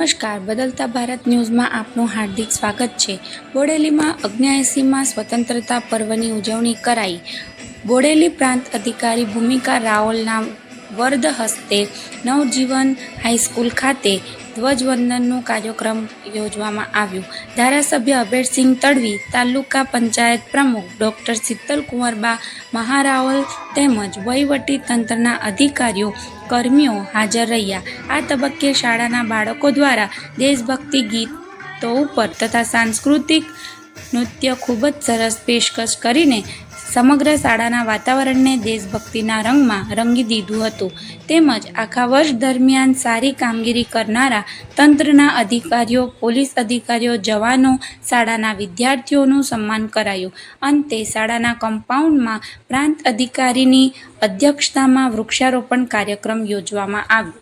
નમસ્કાર, બદલતા ભારત ન્યૂઝમાં આપનું હાર્દિક સ્વાગત છે। બોડેલીમાં 79માં સ્વતંત્રતા પર્વની ઉજવણી કરાઈ। બોડેલી પ્રાંત અધિકારી ભૂમિકા રાઓલના વરદ હસ્તે નવજીવન હાઈસ્કૂલ ખાતે ધ્વજવંદનનું કાર્યક્રમ યોજવામાં આવ્યું। ધારાસભ્ય અભેરસિંહ તડવી, તાલુકા પંચાયત પ્રમુખ ડોક્ટર શીતલકુંવરબા મહારાઓલ તેમજ વહીવટી તંત્રના અધિકારીઓ કર્મીઓ હાજર રહ્યા। આ તબક્કે શાળાના બાળકો દ્વારા દેશભક્તિ ગીતો ઉપર તથા સાંસ્કૃતિક નૃત્ય ખૂબ જ સરસ પેશકશ કરીને સમગ્ર શાળાના વાતાવરણને દેશભક્તિના રંગમાં રંગી દીધું હતું। તેમજ આખા વર્ષ દરમિયાન સારી કામગીરી કરનારા તંત્રના અધિકારીઓ, પોલીસ અધિકારીઓ, જવાનો, શાળાના વિદ્યાર્થીઓનું સન્માન કરાયું। અંતે શાળાના કમ્પાઉન્ડમાં પ્રાંત અધિકારીની અધ્યક્ષતામાં વૃક્ષારોપણ કાર્યક્રમ યોજવામાં આવ્યો।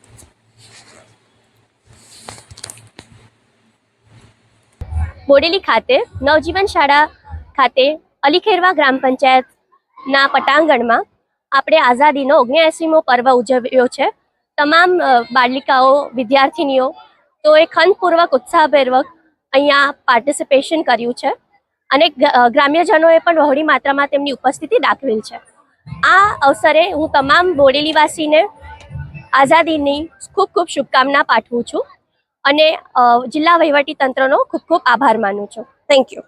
બોડેલી ખાતે નવજીવન શાળા ખાતે અલીખેરવા ગ્રામ પંચાયતના પટાંગણમાં આપણે આઝાદીનો 79મો પર્વ ઉજવ્યો છે। તમામ બાલિકાઓ, વિદ્યાર્થિનીઓ તો એ ખંતપૂર્વક, ઉત્સાહપૂર્વક અહીંયા પાર્ટિસિપેશન કર્યું છે અને ગ્રામ્યજનોએ પણ બહોળી માત્રામાં તેમની ઉપસ્થિતિ દાખવેલ છે। આ અવસરે હું તમામ બોડેલીવાસીને આઝાદીની ખૂબ ખૂબ શુભકામના પાઠવું છું અને જિલ્લા વહીવટી તંત્રનો ખૂબ ખૂબ આભાર માનું છું। Thank you.